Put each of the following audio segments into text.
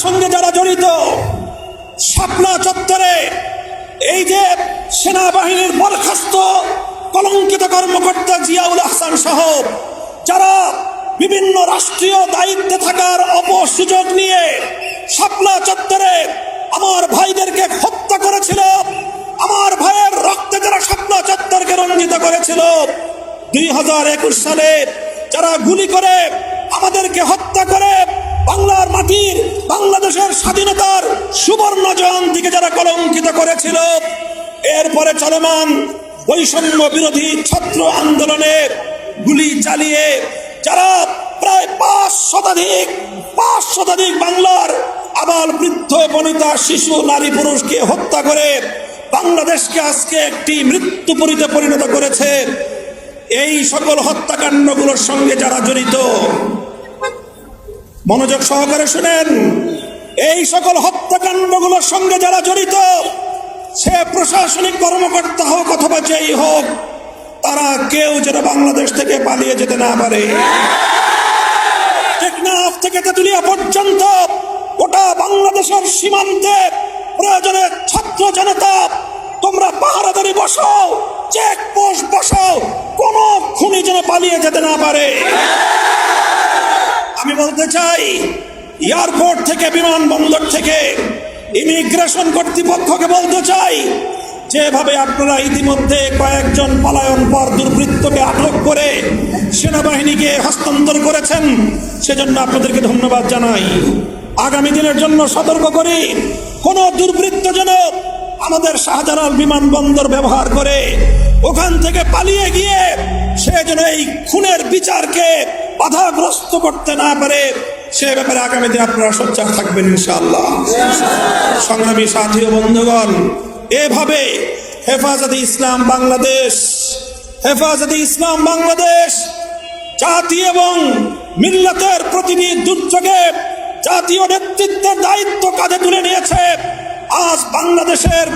সঙ্গে যারা জড়িত, শাপলা চত্বরে এই যে সেনাবাহিনীর বরখাস্ত কলঙ্কিত কর্মকর্তা জিয়াউল আহসান সহ যারা বিভিন্ন রাষ্ট্রীয় দায়িত্বে থাকার অপসুযোগ নিয়ে শাপলা চত্বরে আমার ভাইদেরকে হত্যা করেছিল, আমার ভাইয়ের রক্তে যারা শাপলা চত্বরকে রঞ্জিত করেছিল, 2021 সালে যারা গুলি করে আমাদেরকে হত্যা করে বাংলার মাটির বাংলাদেশের স্বাধীনতার সুবর্ণ জয়ন্তীকে যারা কলঙ্কিত করেছিল, এরপরে চলমান বৈষম্য বিরোধী ছাত্র আন্দোলনে গুলি চালিয়ে যারা প্রায় 5 শতাধিক বাংলার আবাল বৃদ্ধ বনিতা শিশু নারী পুরুষকে হত্যা করে বাংলাদেশকে আজকে একটি মৃত্যুপুরীতে পরিণত করেছে, এই সকল হত্যাকাণ্ডগুলোর সঙ্গে যারা জড়িত, মনোযোগ সহকারে শুনেন, এই সকল হত্যাকাণ্ডগুলোর সঙ্গে যারা জড়িত, সে প্রশাসনিক কর্মকর্তা হোক অথবা যেই হোক, তারা কেউ যেন বাংলাদেশ থেকে পালিয়ে যেতে না পারে। টেকনাফ থেকে তেতুলিয়া পর্যন্ত গোটা বাংলাদেশের সীমান্তে প্রয়োজনে ছাত্র জনতা তোমরা পাহারাদারি বসাও, চেকপোস্ট বসাও, কোন খুনি যেন পালিয়ে যেতে না পারে। আমি বলতে চাই, এয়ারপোর্ট থেকে বিমানবন্দর থেকে ইমিগ্রেশন কর্তৃপক্ষকে বলতে চাই, যেভাবে আপনারা ইতিমধ্যে কয়েকজন পলায়ন পর দুর্বৃত্তকে আটক করে সেনাবাহিনীকে হস্তান্তর করেছেন, সেজন্য আপনাদেরকে ধন্যবাদ জানাই। আগামী দিনের জন্য সতর্ক করি, কোন দুর্বৃত্ত যেন আমাদের শাহজালাল বিমানবন্দর ব্যবহার করে ওখান থেকে পালিয়ে গিয়ে সে যেন এই খুনের বিচারকে বাধাগ্রস্ত করতে না পারে, সে ব্যাপারে আগামী দিন আপনারা সোচ্চার থাকবেন ইনশাআল্লাহ। সংগ্রামী সাথী ও বন্ধুগণ, এভাবে হেফাজতে ইসলাম বাংলাদেশ জাতি এবং মিল্লাতের প্রতিটি দুর্যোগে জাতীয় নেতৃত্বের দায়িত্ব কাঁধে তুলে নিয়েছে। আজ বাংলাদেশের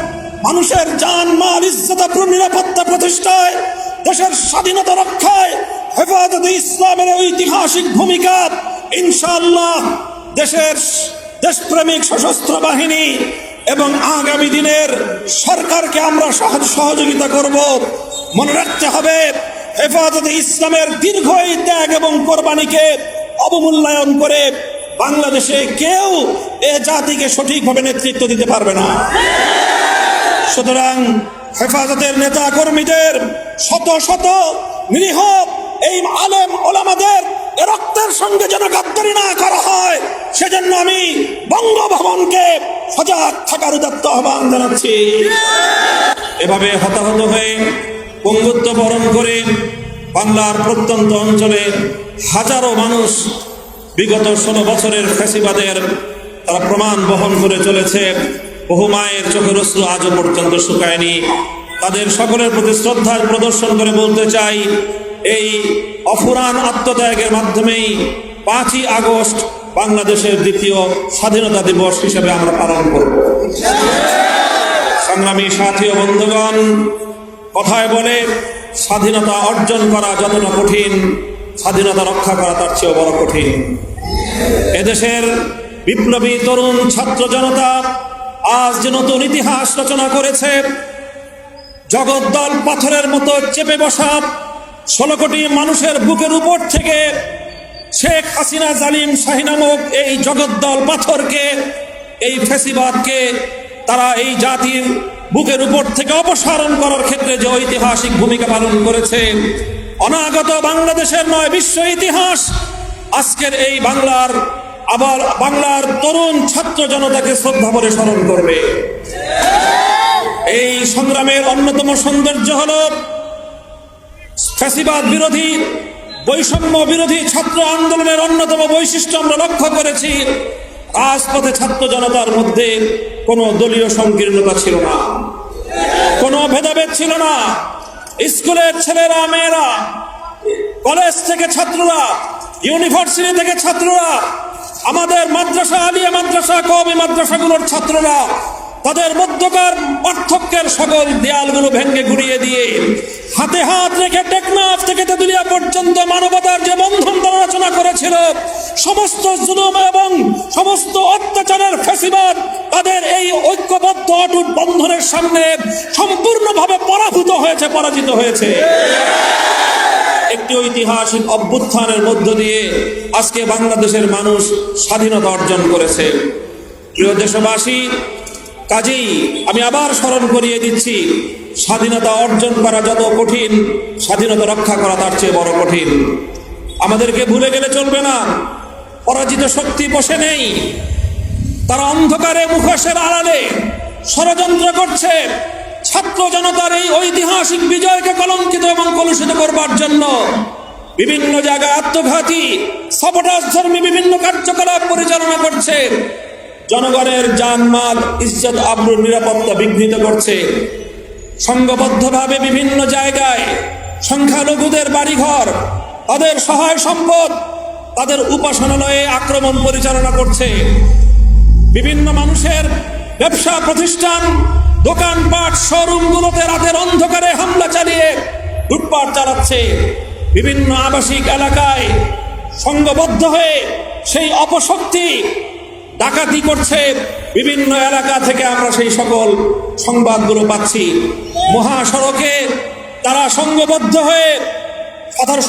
মানুষের জান মাল ইজ্জত নিরাপত্তা প্রতিষ্ঠায়, দেশের স্বাধীনতা রক্ষায় হেফাজতে ইসলামের ঐতিহাসিক ভূমিকা ইনশাআল্লাহ দেশের দেশপ্রেমিক সশস্ত্র বাহিনী এবং আগামী দিনের সরকারকে আমরা সহযোগিতা করব। মনে রাখতে হবে, হেফাজতে ইসলামের দীর্ঘ এই ত্যাগ এবং কোরবানিকে অবমূল্যায়ন করে বাংলাদেশে কেউ এ জাতিকে সঠিকভাবে নেতৃত্ব দিতে পারবে না। সুতরাং হেফাজতের নেতা কর্মীদের শত শত নিরীহ এই আলেম ওলামাদের রক্তের সঙ্গে যেন গাদ্দারি না করা হয়, সেজন্য আমি বঙ্গভবনকে সজাগ থাকার উদাত্ত আহ্বান জানাচ্ছি। এভাবে হতাহত হয়ে পঙ্গুত্ব বরণ করে বাংলার প্রত্যন্ত অঞ্চলে হাজারো মানুষ বিগত 16 বছরের ফ্যাসিবাদের তারা প্রমাণ বহন করে চলেছে। বহু মায়ের চোখের অশ্রু আজও পর্যন্ত শুকায়নি। তাদের সকলের প্রতি শ্রদ্ধার প্রদর্শন করে বলতে চাই, এই অফুরান আত্মত্যাগের মাধ্যমেই 5ই আগস্ট বাংলাদেশের দ্বিতীয় স্বাধীনতা দিবস হিসেবে আমরা পালন করব। সংগ্রামী সাথী ও বন্ধুগণ, কথায় বলে স্বাধীনতা অর্জন করা যতটা কঠিন, স্বাধীনতা রক্ষা করা তার চেয়েও বড় কঠিন। এদেশের বিপ্লবী তরুণ ছাত্র জনতা আজ যে নতুন ইতিহাস রচনা করেছে, জগদ্দল পাথরের মতো চেপে বসা 16 কোটি মানুষের বুকের উপর থেকে শেখ হাসিনা জালিম শাহী নামক এই জগদ্দল পাথরকে, এই ফ্যাসিবাদকে তারা এই জাতির বুকের উপর থেকে অপসারণ করার ক্ষেত্রে যে ঐতিহাসিক ভূমিকা পালন করেছে, অনাগত বাংলাদেশের নয় বিশ্ব ইতিহাস আজকের এই বাংলার তরুণ ছাত্র জনতাকে শ্রদ্ধা ভরে স্মরণ করবে। এই সংগ্রামের অন্যতম সৌন্দর্য হল ফ্যাসিবাদ বিরোধী, বৈষম্য বিরোধী ছাত্র আন্দোলনের অন্যতম বৈশিষ্ট্য আমরা লক্ষ্য করেছি, রাজপথে ছাত্র জনতার মধ্যে কোনো দলীয় সংকীর্ণতা ছিল না, কোনো ভেদাভেদ ছিল না। স্কুলের ছেলেরা মেয়েরা, কলেজ থেকে ছাত্ররা, ইউনিভার্সিটি থেকে ছাত্ররা, আমাদের মাদ্রাসা, আলিয়া মাদ্রাসা, কওমি মাদ্রাসাগুলোর ছাত্ররা তাদের মধ্যকার পার্থক্যের সকল দেয়ালগুলো ভেঙে গুড়িয়ে দিয়ে হাতে হাত রেখে টেকনাফ থেকে তেতুলিয়া পর্যন্ত মানবতার যে বন্ধন তারা রচনা করেছিল, সমস্ত জুলুম এবং সমস্ত অত্যাচার শক্ত অটুট বন্ধনের সামনে সম্পূর্ণভাবে পরাজিত হয়েছে। একটি ঐতিহাসিক অভ্যুত্থানের মধ্য দিয়ে আজকে বাংলাদেশের মানুষ স্বাধীনতা অর্জন করেছে। প্রিয় দেশবাসী, কাজেই আমি আবার স্মরণ করিয়ে দিচ্ছি, স্বাধীনতা অর্জন করা যত কঠিন, স্বাধীনতা রক্ষা করা তার চেয়ে বড় কঠিন। আমাদেরকে ভুলে গেলে চলবে না, পরাজিত শক্তি বসে নেই, তারা অন্ধকারে মুখোশের আড়ালে ষড়যন্ত্র করছে ছাত্র জনতার এই ঐতিহাসিক বিজয়কে কলঙ্কিত এবং কলুষিত করবার জন্য। বিভিন্ন জায়গায় আত্মঘাতী সাবোটাজধর্মী বিভিন্ন কার্যকলাপ পরিচালনা করছে, জনগণের জানমাল ইজ্জত আবরুর নিরাপত্তা বিঘ্নিত করছে। সংঘবদ্ধভাবে বিভিন্ন জায়গায় সংখ্যালঘুদের বাড়িঘর, তাদের সহায় সম্পদ, তাদের উপাসনালয়ে আক্রমণ পরিচালনা করছে। বিভিন্ন মানুষের ব্যবসা প্রতিষ্ঠান, দোকানপাট, শোরুমগুলোতে রাতের অন্ধকারে হামলা চালিয়ে লুটপাট চালাচ্ছে। বিভিন্ন আবাসিক এলাকায় সংঘবদ্ধ হয়ে সেই অপশক্তি ডাকাতি করছে। বিভিন্ন এলাকা থেকে আমরা সেই সকল সংবাদগুলো পাচ্ছি। মহাসড়কে তারা সংঘবদ্ধ হয়ে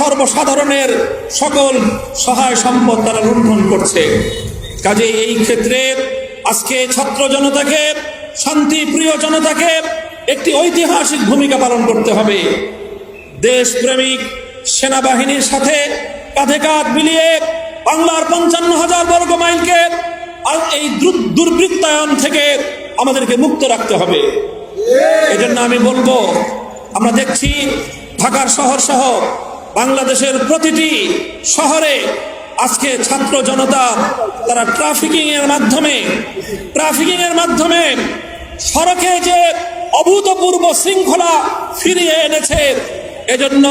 সর্বসাধারণের সকল সহায় সম্পদ তারা লুণ্ঠন করছে। কাজে এই ক্ষেত্রে আজকে ছাত্র জনতাকে, শান্তিপ্রিয় জনতাকে একটি ঐতিহাসিক ভূমিকা পালন করতে হবে। দেশপ্রেমিক সেনাবাহিনীর সাথে কাঁধে কাঁধ মিলিয়ে বাংলার 55,000 বর্গ মাইলকে এই দুর্বৃত্তায়ন থেকে আমাদেরকে মুক্ত রাখতে হবে। এজন্য আমি বলবো, আমরা দেখছি ঢাকার শহর সহ বাংলাদেশের প্রতিটি শহরে আজকে ছাত্র জনতা তারা ট্রাফিকিং এর মাধ্যমে সড়কে যে অভূতপূর্ব শৃঙ্খলা ফিরিয়ে এনেছে। এজন্য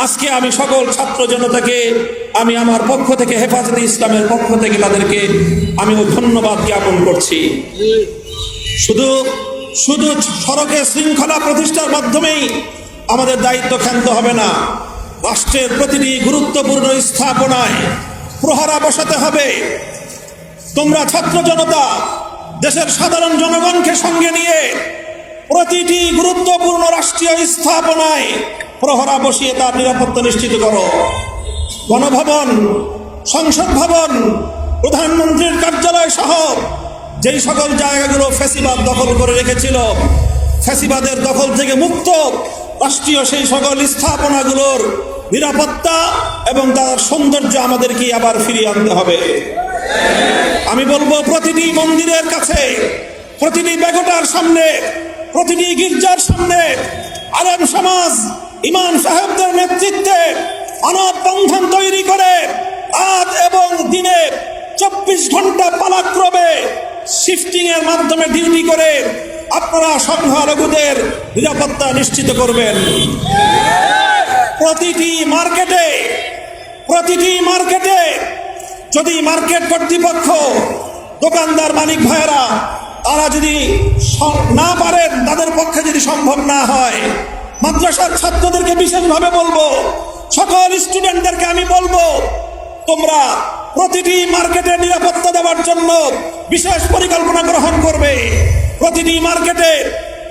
আজকে আমি সকল ছাত্র জনতাকে আমি আমার পক্ষ থেকে, হেফাজতে ইসলামের পক্ষ থেকে তাদেরকে আমি ধন্যবাদ জ্ঞাপন করছি। শুধু সড়কে শৃঙ্খলা প্রতিষ্ঠার মাধ্যমেই আমাদের দায়িত্ব ক্ষান্ত হবে না, রাষ্ট্রের প্রতিটি গুরুত্বপূর্ণ স্থাপনায় প্রহরা বসাতে হবে। তোমরা ছাত্র জনতা দেশের সাধারণ জনগণকে সঙ্গে নিয়ে প্রতিটি গুরুত্বপূর্ণ রাষ্ট্রীয় স্থাপনায় প্রহরা বসিয়ে তার নিরাপত্তা নিশ্চিত করো। গণভবন, সংসদ ভবন, প্রধানমন্ত্রীর কার্যালয় সহ যেই সকল জায়গাগুলো ফ্যাসিবাদ দখল করে রেখেছিল, ফ্যাসিবাদের দখল থেকে মুক্ত রাষ্ট্রীয় সেই সকল স্থাপনাগুলোর নিরাপত্তা এবং তার সৌন্দর্য আমাদেরকে আবার ফিরিয়ে আনতে হবে। আমি বলবো, প্রতিটি মন্দিরের কাছে, প্রতিটি বেগোটার সামনে, প্রতিটি গির্জার সামনে আলেম সমাজ, ইমাম সাহেবদের নেতৃত্বে মানববন্ধন তৈরি করে রাত এবং দিনে 24 ঘন্টা পালাক্রমে শিফটিং এর মাধ্যমে ডিউটি করে আপনারা সংখ্যালঘুদের নিরাপত্তা নিশ্চিত করবেন। প্রতিটি মার্কেটে যদি মার্কেট কর্তৃপক্ষ, দোকানদার, মালিক ভাইয়েরা তারা যদি না পারেন, তাদের পক্ষে যদি সম্ভব না হয়, মাদ্রাসার ছাত্রদেরকে বিশেষভাবে বলবো, সকল স্টুডেন্টদেরকে আমি বলবো, তোমরা প্রতিটি মার্কেটের নিরাপত্তা দেওয়ার জন্য বিশেষ পরিকল্পনা গ্রহণ করবে। প্রতিটি মার্কেটে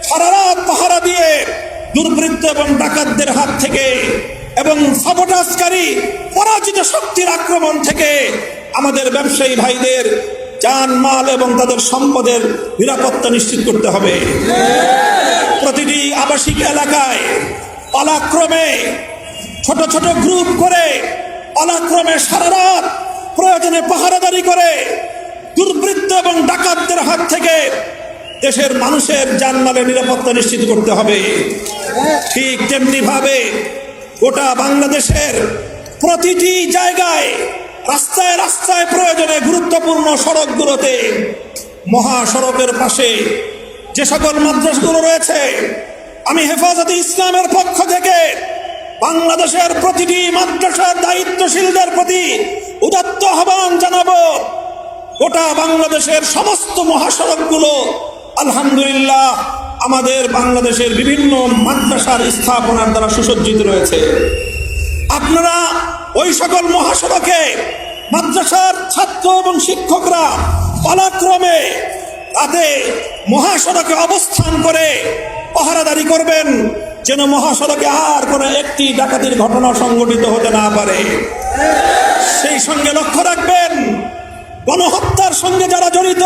সারা রাত পাহারা দিয়ে দুর্বৃত্ত এবং ডাকাতদের হাত থেকে এবং সাবোটাজকারী পরাজিত শক্তির আক্রমণ থেকে আমাদের ব্যবসায়ী ভাইদের জানমাল এবং তাদের সম্পদের নিরাপত্তা নিশ্চিত করতে হবে। প্রতিটি আবাসিক এলাকায় পালাক্রমে ছোট ছোট গ্রুপ করে পালাক্রমে সারা রাত প্রয়োজনে পাহারাদারি করে দুর্বৃত্ত এবং ডাকাতদের হাত থেকে দেশের মানুষের জানমালের নিরাপত্তা নিশ্চিত করতে হবে। ঠিক তেমনি ভাবে গোটা বাংলাদেশের প্রতিটি জায়গায়, রাস্তায় রাস্তায়, প্রয়োজনে গুরুত্বপূর্ণ সড়কগুলোতে, মহাসড়কের পাশে যে সকল মাদ্রাসাগুলো রয়েছে, আমি হেফাজতে ইসলামের পক্ষ থেকে বাংলাদেশের প্রতিটি মাদ্রাসার দায়িত্বশীলদের প্রতি উদাত্ত আহ্বান জানাবো। গোটা বাংলাদেশের সমস্ত মহাসড়কগুলো আলহামদুলিল্লাহ আমাদের বাংলাদেশের বিভিন্ন মাদ্রাসার স্থাপনার দ্বারা সুসজ্জিত রয়েছে। আপনারা ওই সকল মহাসড়কে মাদ্রাসার ছাত্র এবং শিক্ষকরা পালাক্রমে রাতে মহাসড়কে অবস্থান করে পাহারাদারি করবেন, যেন মহাসড়কে আর কোনো একটি ডাকাতির ঘটনা সংঘটিত হতে না পারে। সেই সঙ্গে লক্ষ্য রাখবেন, গণহত্যার সঙ্গে যারা জড়িত,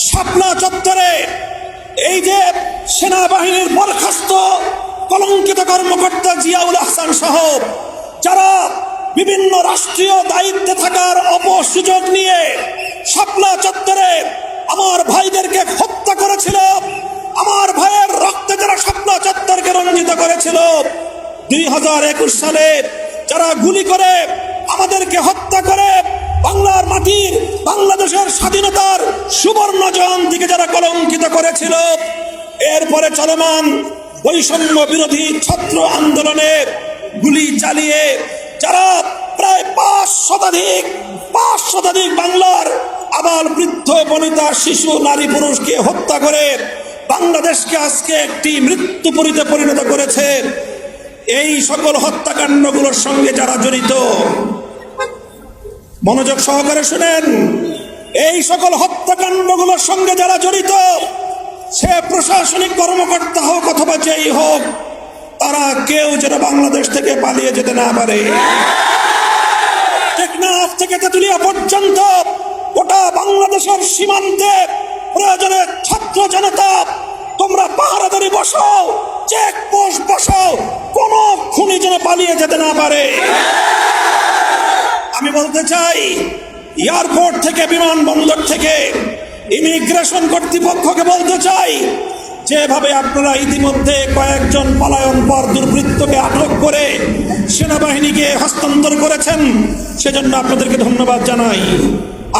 শাপলা চত্বরে এই যে সেনাবাহিনীর বরখাস্ত কলঙ্কিত কর্মকর্তা জিয়াউল আহসান সহ যারা বিভিন্ন রাষ্ট্রীয় দায়িত্বে থাকার অপসুযোগ নিয়ে শাপলা চত্বরে আমার ভাইদেরকে হত্যা করেছিল, আমার ভাইয়ের রক্তে যারা শাপলা চত্বরকে রঞ্জিত করেছিল, 2021 সালে যারা গুলি করে আমাদেরকে হত্যা করে বাংলার মাটির, বাংলাদেশের স্বাধীনতার সুবর্ণ জয়ন্তীকে যারা কলঙ্কিত করেছিল, এরপরে চলমান বৈষম্য বিরোধী ছাত্র আন্দোলনে গুলি চালিয়ে যারা প্রায় 5 শতাধিক বাংলার আবাল বৃদ্ধ বনিতা শিশু নারী পুরুষকে হত্যা করে বাংলাদেশকে আজকে একটি মৃত্যুপুরীতে পরিণত করেছে, এই সকল হত্যাকাণ্ডগুলোর সঙ্গে যারা জড়িত, মনোযোগ সহকারে শুনেন, এই সকল হত্যাকাণ্ডগুলোর সঙ্গে যারা জড়িত, সে প্রশাসনিক কর্মকর্তা হোক অথবা যেই হোক, তারা কেউ যেন বাংলাদেশ থেকে পালিয়ে যেতে না পারে। টেকনাফ থেকে তেঁতুলিয়া পর্যন্ত গোটা বাংলাদেশের সীমান্তে প্রয়োজনে ছাত্র জনতা তোমরা পাহারাদারি বসাও, চেকপোস্ট বসাও, কোন খুনি যেন পালিয়ে যেতে না পারে। আমি বলতে চাই, এয়ারপোর্ট থেকে, বিমানবন্দর থেকে, ইমিগ্রেশন কর্তৃপক্ষকে বলতে চাই, যেভাবে আপনারা ইতিমধ্যে কয়েকজন পলায়ন পর দুর্বৃত্তকে আটক করে সেনাবাহিনীকে হস্তান্তর করেছেন, সেজন্য আপনাদেরকে ধন্যবাদ জানাই।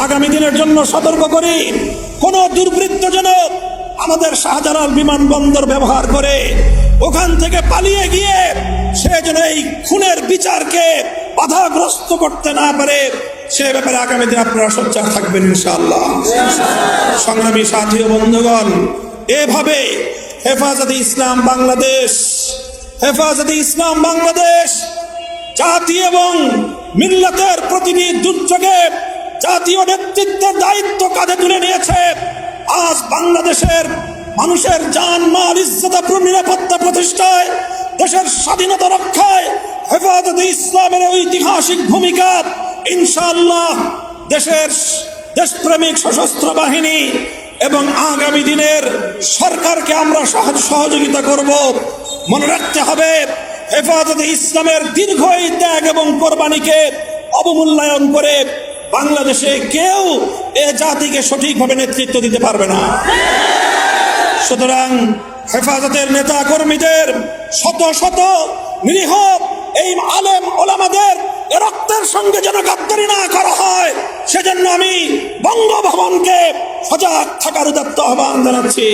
আগামী দিনের জন্য সতর্ক করি, কোন দুর্বৃত্ত যেন আমাদের শাহজালাল বিমানবন্দর ব্যবহার করে ওখান থেকে পালিয়ে গিয়ে সে যেন এই খুনের বিচারকে বাধাগ্রস্ত করতে না পারে, সে ব্যাপারে আগামী দিন আপনারা সোচ্চার থাকবেন ইনশাআল্লাহ। সংগ্রামী সাথী ও বন্ধুগণ, এভাবে হেফাজতে ইসলাম বাংলাদেশ জাতি এবং মিল্লাতের প্রতিটি দুর্যোগে জাতীয় নেতৃত্বের দায়িত্ব কাঁধে তুলে নিয়েছে। আজ বাংলাদেশের মানুষের জান মাল ইজ্জত নিরাপত্তা প্রতিষ্ঠায়, দেশের স্বাধীনতা রক্ষায় হেফাজতে ইসলামের ঐতিহাসিক ভূমিকা ইনশাআল্লাহ দেশপ্রেমিক সশস্ত্র বাহিনী এবং আগামী দিনের সরকারকে আমরা সহযোগিতা করব। মনে রাখতে হবে, হেফাজতে ইসলামের দীর্ঘ এই ত্যাগ এবং কোরবানিকে অবমূল্যায়ন করে বাংলাদেশে কেউ এ জাতিকে সঠিকভাবে নেতৃত্ব দিতে পারবে না। সুতরাং হেফাজতের নেতা কর্মীদের শত শত নিরীহ এই আলেম ওলামাদের রক্তের সঙ্গে যেন গাদ্দারি না করা হয়, সেজন্য আমি বঙ্গভবনকে সজাগ থাকার উদাত্ত আহ্বান জানাচ্ছি।